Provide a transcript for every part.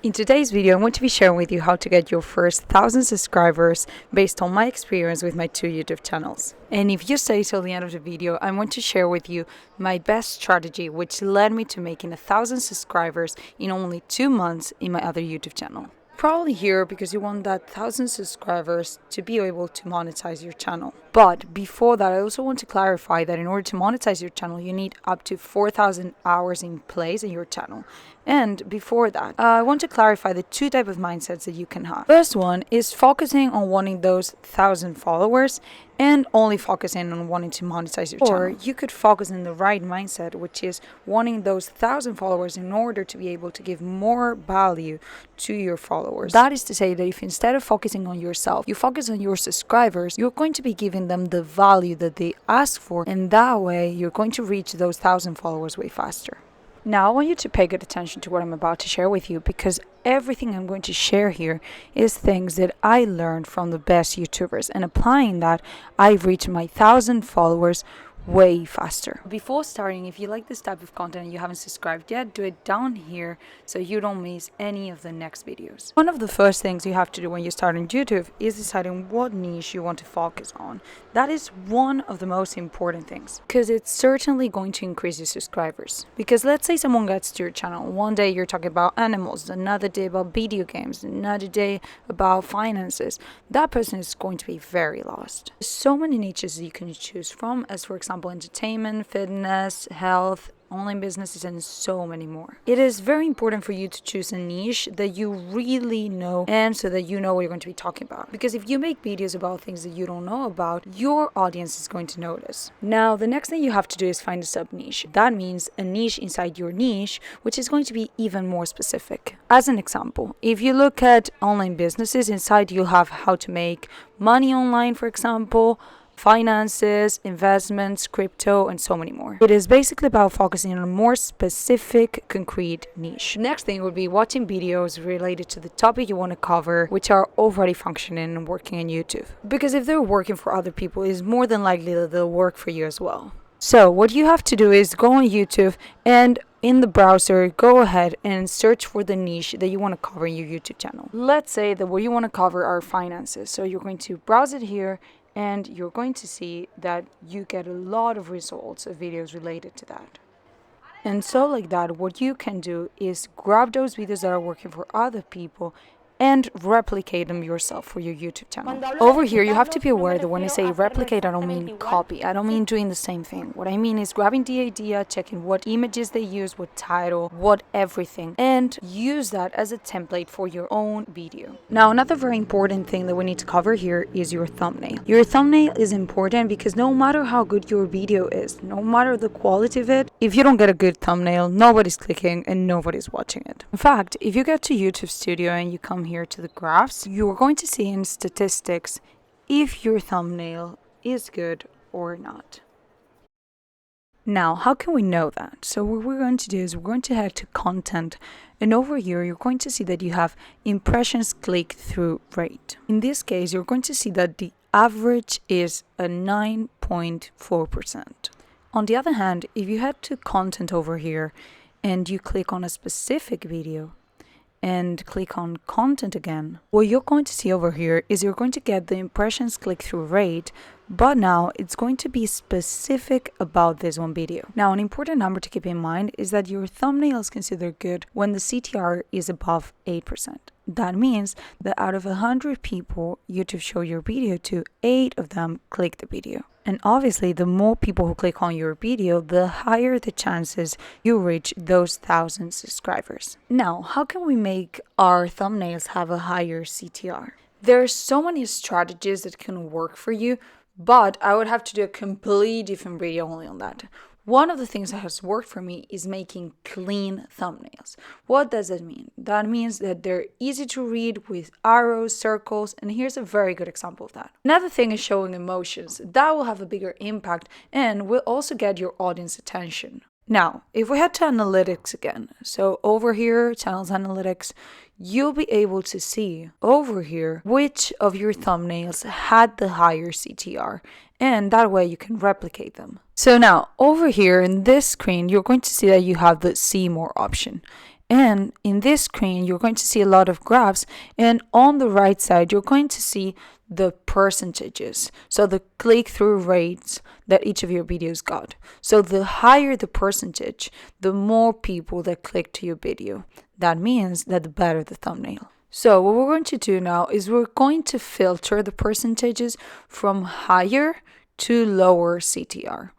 In today's video, I'm going to be sharing with you how to get your first 1,000 subscribers based on my experience with my two YouTube channels. And if you stay till the end of the video, I'm going to share with you my best strategy, which led me to making 1,000 subscribers in only 2 months in my other YouTube channel. Probably here because you want that 1,000 subscribers to be able to monetize your channel. But before that, I also want to clarify that in order to monetize your channel, you need up to 4,000 hours in place in your channel. And before that, I want to clarify the two types of mindsets that you can have. First one is focusing on wanting those 1,000 followers and only focusing on wanting to monetize your channel. Or you could focus on the right mindset, which is wanting those 1,000 followers in order to be able to give more value to your followers. That is to say that if instead of focusing on yourself, you focus on your subscribers, you're going to be giving them the value that they ask for, and that way you're going to reach those 1,000 followers way faster. Now I want you to pay good attention to what I'm about to share with you, because everything I'm going to share here is things that I learned from the best YouTubers, and applying that, I've reached my 1,000 followers way faster. Before starting, if you like this type of content and you haven't subscribed yet, do it down here so you don't miss any of the next videos. One of the first things you have to do when you start on YouTube is deciding what niche you want to focus on. That is one of the most important things, because it's certainly going to increase your subscribers. Because let's say someone gets to your channel, one day you're talking about animals, another day about video games, another day about finances. That person is going to be very lost. There's so many niches you can choose from, as for example entertainment, fitness, health, online businesses, and so many more. It is very important for you to choose a niche that you really know, and so that you know what you're going to be talking about. Because if you make videos about things that you don't know about, your audience is going to notice. Now, the next thing you have to do is find a sub niche. That means a niche inside your niche, which is going to be even more specific. As an example, if you look at online businesses, inside you'll have how to make money online, for example, finances, investments, crypto, and so many more. It is basically about focusing on a more specific, concrete niche. Next thing would be watching videos related to the topic you want to cover, which are already functioning and working on YouTube. Because if they're working for other people, it's more than likely that they'll work for you as well. So what you have to do is go on YouTube and in the browser, go ahead and search for the niche that you want to cover in your YouTube channel. Let's say that what you want to cover are finances. So you're going to browse it here, and you're going to see that you get a lot of results of videos related to that. And so like that, what you can do is grab those videos that are working for other people and replicate them yourself for your YouTube channel. Over here, you have to be aware that when I say replicate, I don't mean copy. I don't mean doing the same thing. What I mean is grabbing the idea, checking what images they use, what title, what everything, and use that as a template for your own video. Now, another very important thing that we need to cover here is your thumbnail. Your thumbnail is important because no matter how good your video is, no matter the quality of it, if you don't get a good thumbnail, nobody's clicking and nobody's watching it. In fact, if you get to YouTube Studio and you come here to the graphs, you're going to see in statistics if your thumbnail is good or not. Now, how can we know that? So what we're going to do is we're going to head to content, and over here you're going to see that you have impressions click-through rate. In this case, you're going to see that the average is a 9.4%. On the other hand, if you head to content over here and you click on a specific video and click on content again, what you're going to see over here is you're going to get the impressions click-through rate, but now it's going to be specific about this one video. Now, an important number to keep in mind is that your thumbnail is considered good when the CTR is above 8%. That means that out of 100 people YouTube show your video to, 8 of them click the video. And obviously, the more people who click on your video, the higher the chances you reach those 1,000 subscribers. Now, how can we make our thumbnails have a higher CTR? There are so many strategies that can work for you, but I would have to do a completely different video only on that. One of the things that has worked for me is making clean thumbnails. What does that mean? That means that they're easy to read with arrows, circles, and here's a very good example of that. Another thing is showing emotions. That will have a bigger impact and will also get your audience attention. Now, if we head to analytics again, so over here, channels analytics, you'll be able to see over here which of your thumbnails had the higher CTR, and that way you can replicate them. So now, over here in this screen, you're going to see that you have the see more option. And in this screen, you're going to see a lot of graphs. And on the right side, you're going to see the percentages. So the click-through rates that each of your videos got. So the higher the percentage, the more people that click to your video. That means that the better the thumbnail. So what we're going to do now is we're going to filter the percentages from higher to lower CTR.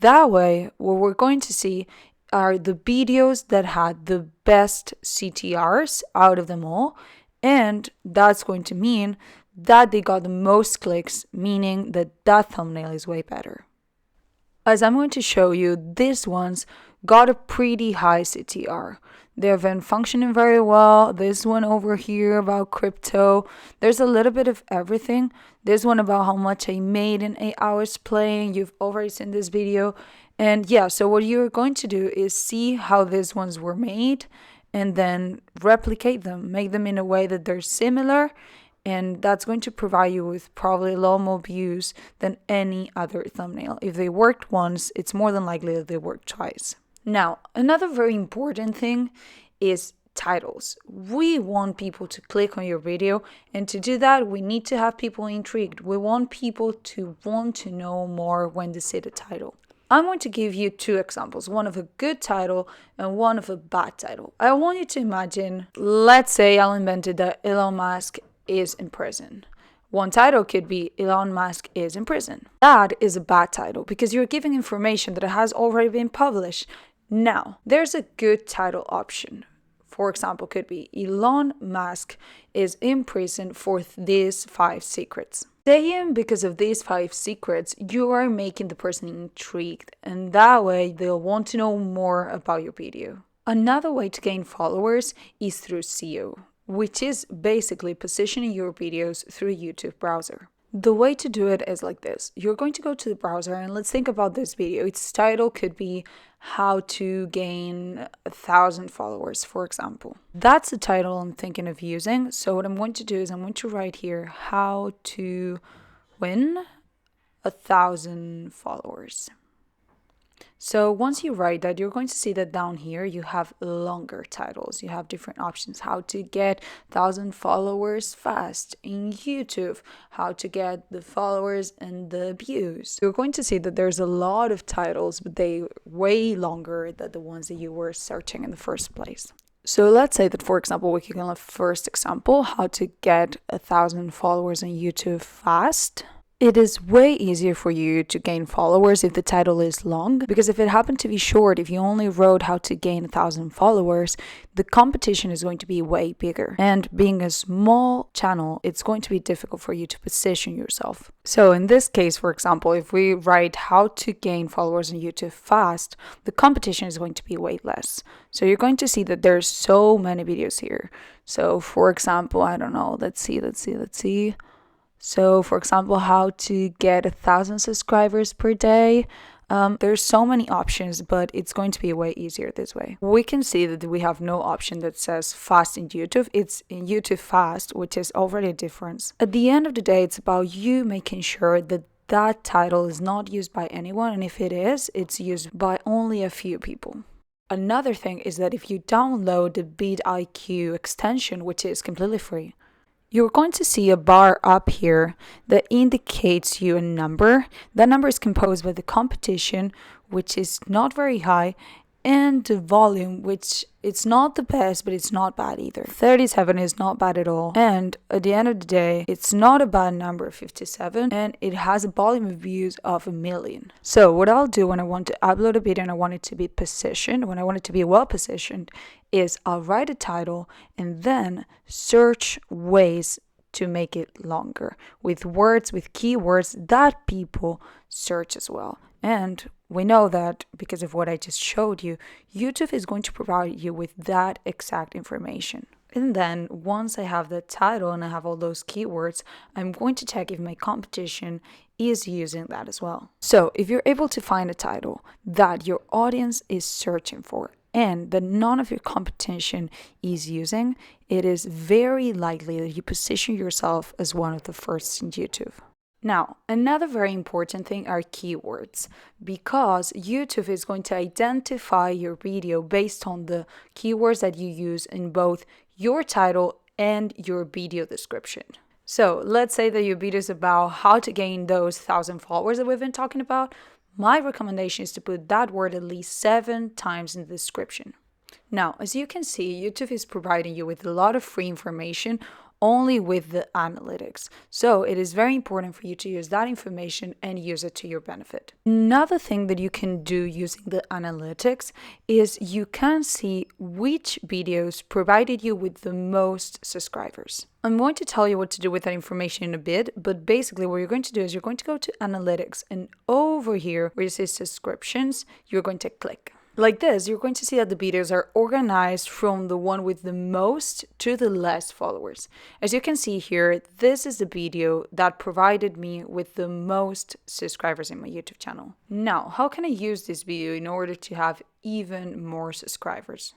That way, what we're going to see are the videos that had the best CTRs out of them all, and that's going to mean that they got the most clicks, meaning that that thumbnail is way better. As I'm going to show you, these ones got a pretty high CTR. They've been functioning very well. This one over here about crypto. There's a little bit of everything. This one about how much I made in 8 hours playing. You've already seen this video. And yeah, so what you're going to do is see how these ones were made and then replicate them. Make them in a way that they're similar. And that's going to provide you with probably a lot more views than any other thumbnail. If they worked once, it's more than likely that they worked twice. Now, another very important thing is titles. We want people to click on your video, and to do that, we need to have people intrigued. We want people to want to know more when they see the title. I'm going to give you 2 examples, one of a good title and one of a bad title. I want you to imagine, let's say I invented that Elon Musk is in prison. One title could be Elon Musk is in prison. That is a bad title because you're giving information that has already been published. Now, there's a good title option. For example, could be Elon Musk is in prison for these 5 secrets. Saying because of these 5 secrets, you are making the person intrigued, and that way they'll want to know more about your video. Another way to gain followers is through SEO, which is basically positioning your videos through YouTube browser. The way to do it is like this. You're going to go to the browser, and let's think about this video. Its title could be how to gain 1,000 followers, for example. That's the title I'm thinking of using. So what I'm going to do is I'm going to write here how to win 1,000 followers. So once you write that, you're going to see that down here you have longer titles. You have different options. How to get 1,000 followers fast in YouTube. How to get the followers and the views. You're going to see that there's a lot of titles, but they way longer than the ones that you were searching in the first place. So let's say that, for example, we can have first example, how to get 1,000 followers on YouTube fast. It is way easier for you to gain followers if the title is long, because if it happened to be short, if you only wrote how to gain 1,000 followers, the competition is going to be way bigger. And being a small channel, it's going to be difficult for you to position yourself. So in this case, for example, if we write how to gain followers on YouTube fast, the competition is going to be way less. So you're going to see that there's so many videos here. So for example, I don't know, let's see. So, for example, how to get 1,000 subscribers per day. There's so many options, but it's going to be way easier this way. We can see that we have no option that says fast in YouTube. It's in YouTube fast, which is already a difference. At the end of the day, it's about you making sure that that title is not used by anyone. And if it is, it's used by only a few people. Another thing is that if you download the vidIQ extension, which is completely free, you're going to see a bar up here that indicates you a number. That number is composed by the competition, which is not very high, and the volume, which it's not the best, but it's not bad either. 37 is not bad at all. And at the end of the day, it's not a bad number, 57, and it has a volume of views of 1 million. So what I'll do when I want to upload a video and I want it to be positioned, when I want it to be well positioned, is I'll write a title and then search ways to make it longer with words, with keywords that people search as well. And we know that because of what I just showed you, YouTube is going to provide you with that exact information. And then once I have the title and I have all those keywords, I'm going to check if my competition is using that as well. So if you're able to find a title that your audience is searching for and that none of your competition is using, it is very likely that you position yourself as one of the first in YouTube. Now, another very important thing are keywords, because YouTube is going to identify your video based on the keywords that you use in both your title and your video description. So let's say that your video is about how to gain those 1,000 followers that we've been talking about. My recommendation is to put that word at least 7 times in the description. Now, as you can see, YouTube is providing you with a lot of free information only with the analytics. So it is very important for you to use that information and use it to your benefit. Another thing that you can do using the analytics is you can see which videos provided you with the most subscribers. I'm going to tell you what to do with that information in a bit, but basically what you're going to do is you're going to go to analytics, and over here where it says subscriptions, you're going to click. Like this, you're going to see that the videos are organized from the one with the most to the less followers. As you can see here, this is the video that provided me with the most subscribers in my YouTube channel. Now, how can I use this video in order to have even more subscribers?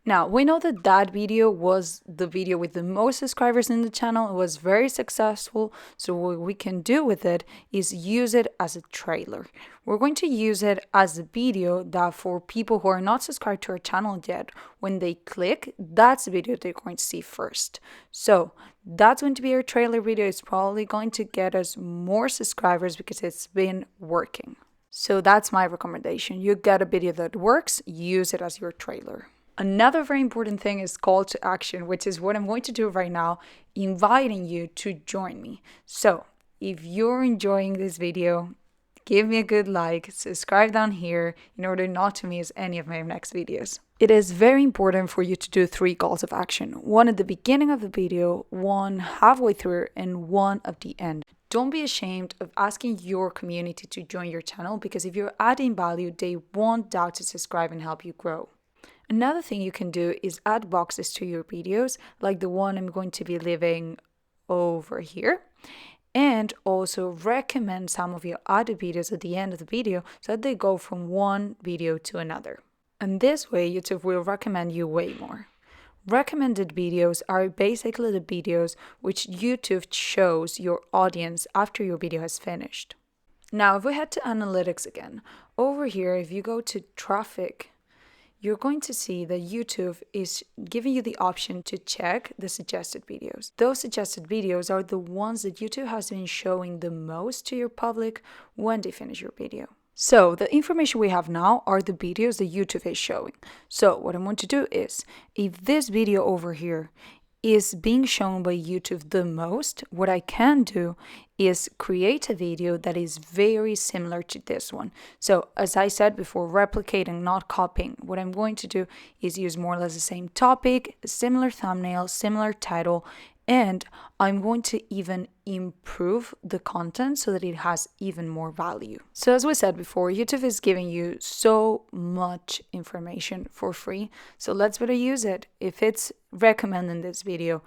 Now, we know that that video was the video with the most subscribers in the channel. It was very successful. So what we can do with it is use it as a trailer. We're going to use it as a video that for people who are not subscribed to our channel yet, when they click, that's the video they're going to see first. So that's going to be our trailer video. It's probably going to get us more subscribers because it's been working. So that's my recommendation. You get a video that works, use it as your trailer. Another very important thing is call to action, which is what I'm going to do right now, inviting you to join me. So if you're enjoying this video, give me a good like, subscribe down here in order not to miss any of my next videos. It is very important for you to do 3 calls of action. 1 at the beginning of the video, 1 halfway through, and 1 at the end. Don't be ashamed of asking your community to join your channel, because if you're adding value, they won't doubt to subscribe and help you grow. Another thing you can do is add boxes to your videos, like the one I'm going to be leaving over here. And also recommend some of your other videos at the end of the video so that they go from one video to another. And this way, YouTube will recommend you way more. Recommended videos are basically the videos which YouTube shows your audience after your video has finished. Now, if we head to analytics again, over here, if you go to traffic, you're going to see that YouTube is giving you the option to check the suggested videos. Those suggested videos are the ones that YouTube has been showing the most to your public when they finish your video. So the information we have now are the videos that YouTube is showing. So what I'm going to do is, if this video over here is being shown by YouTube the most, what I can do is create a video that is very similar to this one. So as I said before, replicating, not copying. What I'm going to do is use more or less the same topic, a similar thumbnail, similar title, and I'm going to even improve the content so that it has even more value. So as we said before, YouTube is giving you so much information for free. So let's better use it. If it's recommending this video,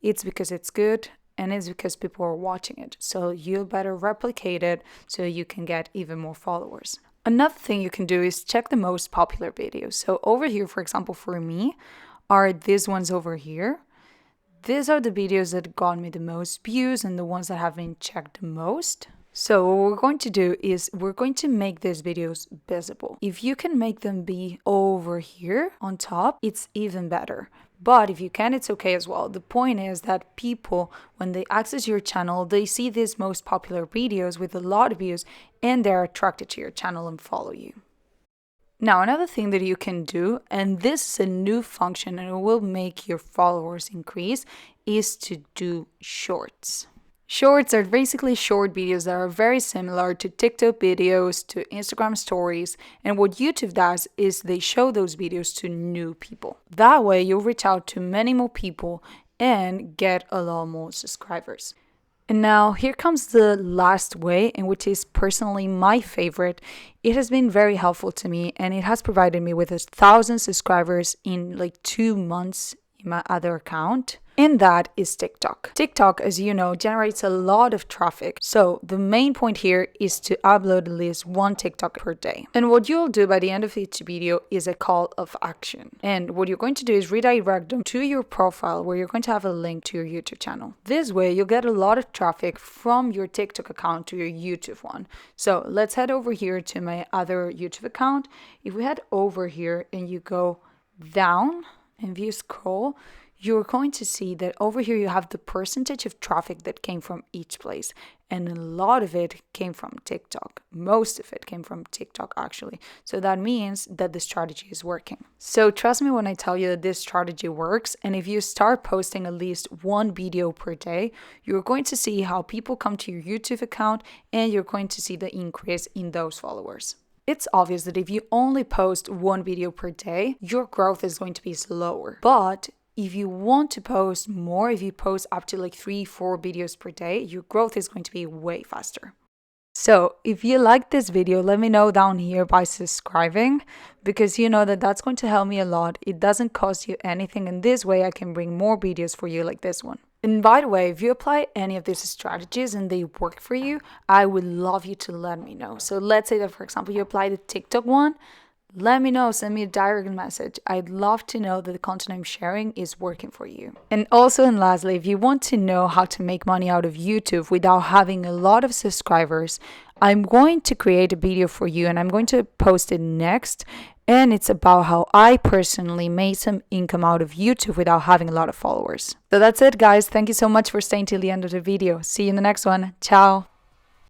it's because it's good and it's because people are watching it. So you better replicate it so you can get even more followers. Another thing you can do is check the most popular videos. So over here, for example, for me, are these ones over here. These are the videos that got me the most views and the ones that have been checked the most. So what we're going to do is we're going to make these videos visible. If you can make them be over here on top, it's even better. But if you can, it's okay as well. The point is that people, when they access your channel, they see these most popular videos with a lot of views and they're attracted to your channel and follow you. Now, another thing that you can do, and this is a new function and it will make your followers increase, is to do shorts. Shorts are basically short videos that are very similar to TikTok videos, to Instagram stories, and what YouTube does is they show those videos to new people. That way, you'll reach out to many more people and get a lot more subscribers. And now here comes the last way, and which is personally my favorite. It has been very helpful to me and it has provided me with 1,000 subscribers in like 2 months in my other account, and that is TikTok. TikTok, as you know, generates a lot of traffic. So the main point here is to upload at least one TikTok per day. And what you'll do by the end of each video is a call of action. And what you're going to do is redirect them to your profile where you're going to have a link to your YouTube channel. This way, you'll get a lot of traffic from your TikTok account to your YouTube one. So let's head over here to my other YouTube account. If we head over here and you go down and you scroll, you're going to see that over here you have the percentage of traffic that came from each place. And a lot of it came from TikTok. Most of it came from TikTok, actually. So that means that the strategy is working. So trust me when I tell you that this strategy works. And if you start posting at least one video per day, you're going to see how people come to your YouTube account and you're going to see the increase in those followers. It's obvious that if you only post one video per day, your growth is going to be slower. But if you want to post more, if you post up to like 3-4 videos per day, your growth is going to be way faster. So if you like this video, let me know down here by subscribing, because you know that that's going to help me a lot. It doesn't cost you anything, and this way I can bring more videos for you like this one. And by the way, if you apply any of these strategies and they work for you, I would love you to let me know. So let's say that, for example, you apply the TikTok one. Let me know, send me a direct message. I'd love to know that the content I'm sharing is working for you. And also, and lastly, if you want to know how to make money out of YouTube without having a lot of subscribers, I'm going to create a video for you and I'm going to post it next. And it's about how I personally made some income out of YouTube without having a lot of followers. So that's it, guys. Thank you so much for staying till the end of the video. See you in the next one. Ciao.